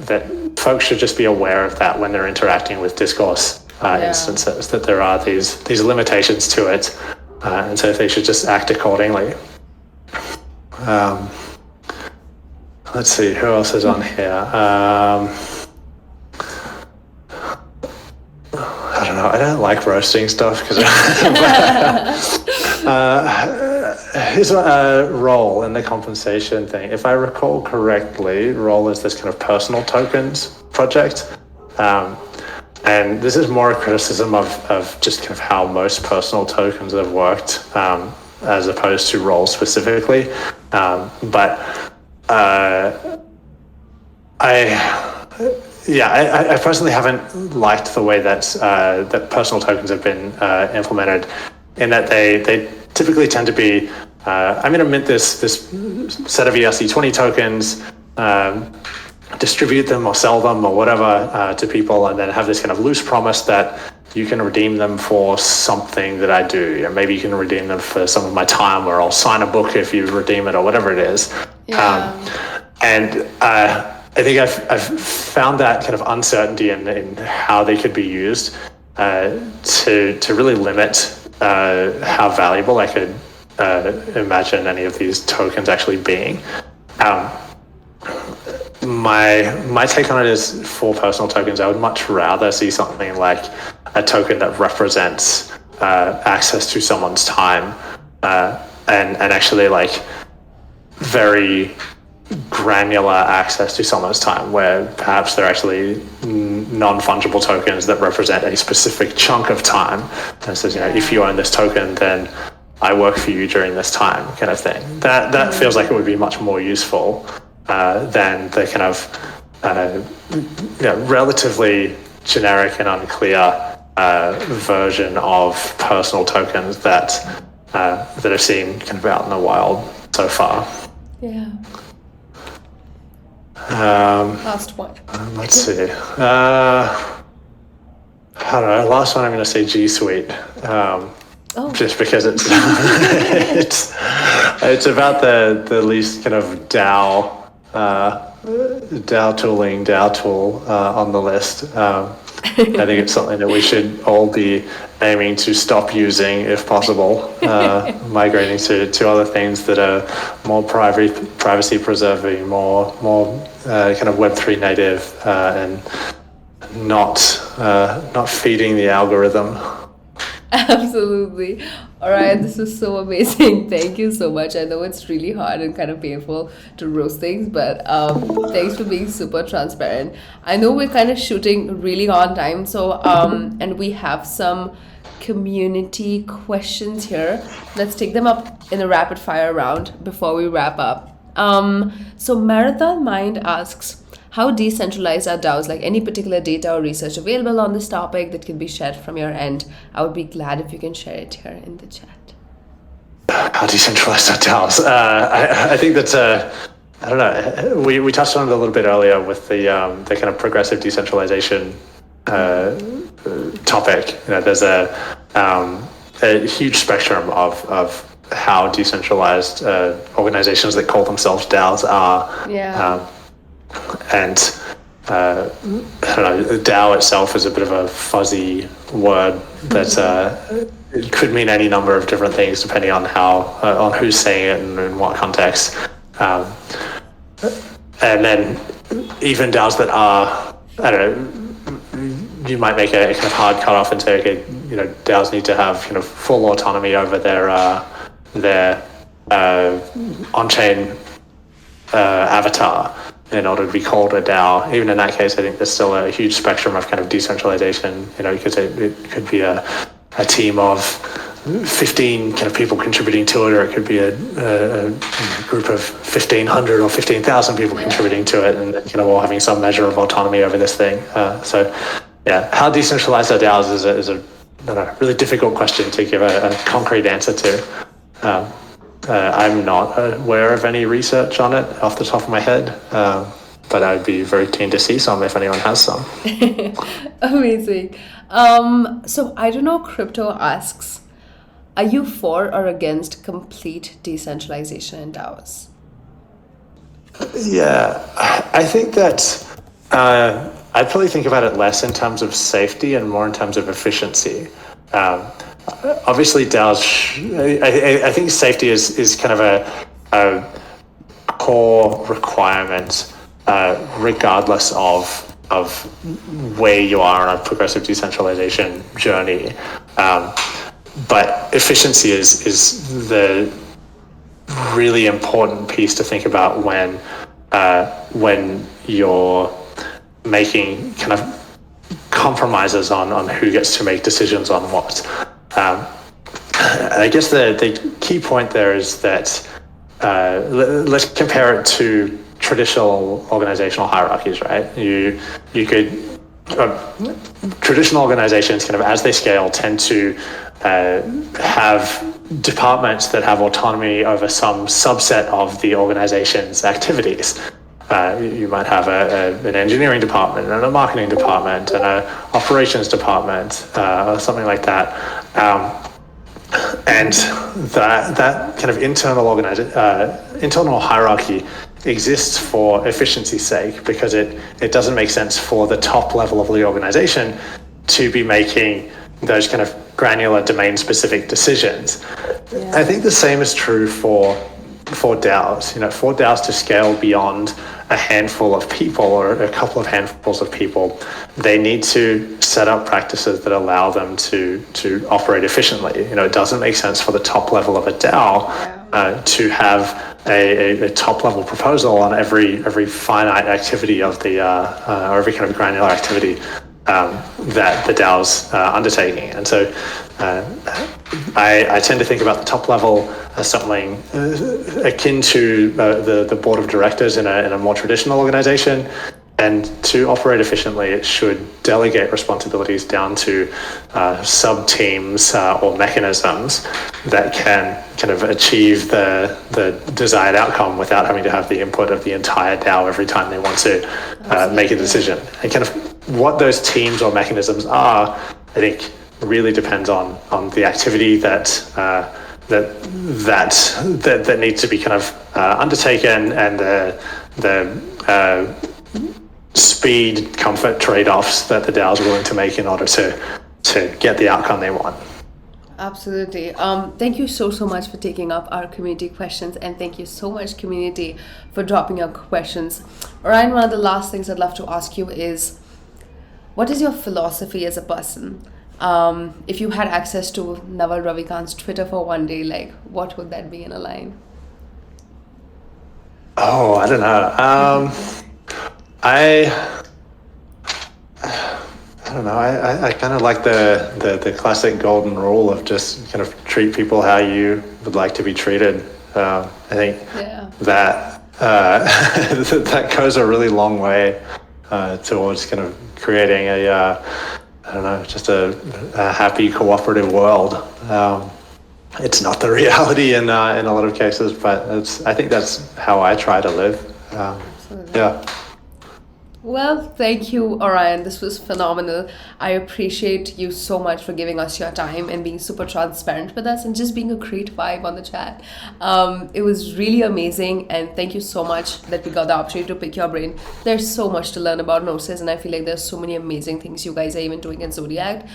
that folks should just be aware of that when they're interacting with discourse instances, that there are these limitations to it, and so they should just act accordingly. Let's see, who else is on here? I don't know, I don't like roasting stuff because here's a Role in the compensation thing. If I recall correctly, Role is this kind of personal tokens project. And this is more a criticism of just kind of how most personal tokens have worked, as opposed to Role specifically. But I personally haven't liked the way that personal tokens have been implemented, in that they typically tend to be, I'm going to mint this set of ERC20 tokens, distribute them or sell them or whatever to people, and then have this kind of loose promise that you can redeem them for something that I do. Maybe you can redeem them for some of my time, or I'll sign a book if you redeem it, or whatever it is. I think I've found that kind of uncertainty in how they could be used to really limit how valuable I could imagine any of these tokens actually being. My take on it is, for personal tokens, I would much rather see something like a token that represents access to someone's time, and actually like very granular access to someone's time, where perhaps they're actually non-fungible tokens that represent a specific chunk of time. And says, if you own this token, then I work for you during this time, kind of thing. That feels like it would be much more useful than the kind of relatively generic and unclear version of personal tokens that I've seen kind of out in the wild so far. Yeah. Last one. Let's see. I don't know. Last one, I'm going to say G Suite. Just because it's it's about the least kind of DAO tooling, DAO tool on the list. I think it's something that we should all be aiming to stop using if possible, migrating to other things that are more privacy preserving, more kind of Web3 native, and not feeding the algorithm. Absolutely. All right, this was so amazing. Thank you so much. I know it's really hard and kind of painful to roast things, but thanks for being super transparent. I know we're kind of shooting really on time, so and we have some community questions here. Let's take them up in a rapid fire round before we wrap up. So Marathon Mind asks, how decentralized are DAOs? Like, any particular data or research available on this topic that can be shared from your end? I would be glad if you can share it here in the chat. How decentralized are DAOs? I think that's I don't know. We touched on it a little bit earlier with the kind of progressive decentralization topic. There's a huge spectrum of how decentralized organizations that call themselves DAOs are. Yeah. And I don't know, DAO itself is a bit of a fuzzy word that it could mean any number of different things depending on on who's saying it and in what context. And then even DAOs that are, I don't know, you might make a kind of hard cutoff and say, okay, DAOs need to have full autonomy over their on-chain avatar in order to be called a DAO. Even in that case, I think there's still a huge spectrum of kind of decentralization, because it could be a team of 15 kind of people contributing to it, or it could be a group of 1,500 or 15,000 people contributing to it, and all having some measure of autonomy over this thing. So yeah, how decentralized are DAOs is a I don't know, really difficult question to give a concrete answer to. I'm not aware of any research on it off the top of my head, but I'd be very keen to see some if anyone has some. Amazing. So I don't know, Crypto asks, are you for or against complete decentralization in DAOs? Yeah, I think that I'd probably think about it less in terms of safety and more in terms of efficiency. Obviously, DAOs, I think safety is kind of a core requirement, regardless of where you are on a progressive decentralization journey. But efficiency is the really important piece to think about when you're making kind of compromises on who gets to make decisions on what. I guess the key point there is that let's compare it to traditional organizational hierarchies, right? You could traditional organizations, kind of as they scale, tend to have departments that have autonomy over some subset of the organization's activities. You might have an engineering department and a marketing department and an operations department, or something like that. And that kind of internal hierarchy exists for efficiency's sake, because it doesn't make sense for the top level of the organization to be making those kind of granular domain-specific decisions. Yeah. I think the same is true for DAOs. For DAOs to scale beyond a handful of people or a couple of handfuls of people, they need to set up practices that allow them to operate efficiently. It doesn't make sense for the top level of a DAO to have a top level proposal on every finite activity of the or every kind of granular activity that the DAO's undertaking. And so I tend to think about the top level as something akin to the board of directors in a more traditional organization. And to operate efficiently, it should delegate responsibilities down to sub-teams or mechanisms that can kind of achieve the desired outcome without having to have the input of the entire DAO every time they want to make a decision. And kind of what those teams or mechanisms are, I think, really depends on the activity that needs to be kind of undertaken, and the speed, comfort trade-offs that the DAO is willing to make in order to get the outcome they want. Absolutely. Thank you so much for taking up our community questions, and thank you so much, community, for dropping your questions. Auryn, one of the last things I'd love to ask you is, what is your philosophy as a person? If you had access to Naval Ravikant's Twitter for one day, what would that be in a line? Oh, I don't know. I don't know. I kind of like the classic golden rule of just kind of treat people how you would like to be treated. I think that that goes a really long way towards kind of creating just a happy, cooperative world. It's not the reality in a lot of cases, but I think that's how I try to live. Yeah. Well, thank you, Auryn. This was phenomenal. I appreciate you so much for giving us your time and being super transparent with us and just being a great vibe on the chat. It was really amazing, and thank you so much that we got the opportunity to pick your brain. There's so much to learn about Gnosis, and I feel like there's so many amazing things you guys are even doing in Zodiac.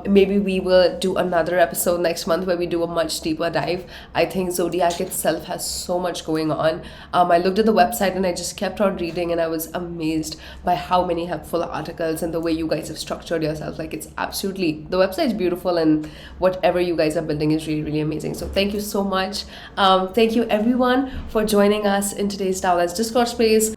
Maybe we will do another episode next month where we do a much deeper dive. I think Zodiac itself has so much going on. I looked at the website and I just kept on reading, and I was amazed by how many helpful articles and the way you guys have structured yourself. Like, it's absolutely, the website's beautiful, and whatever you guys are building is really, really amazing. So thank you so much. Thank you everyone for joining us in today's DaoLens Discord space.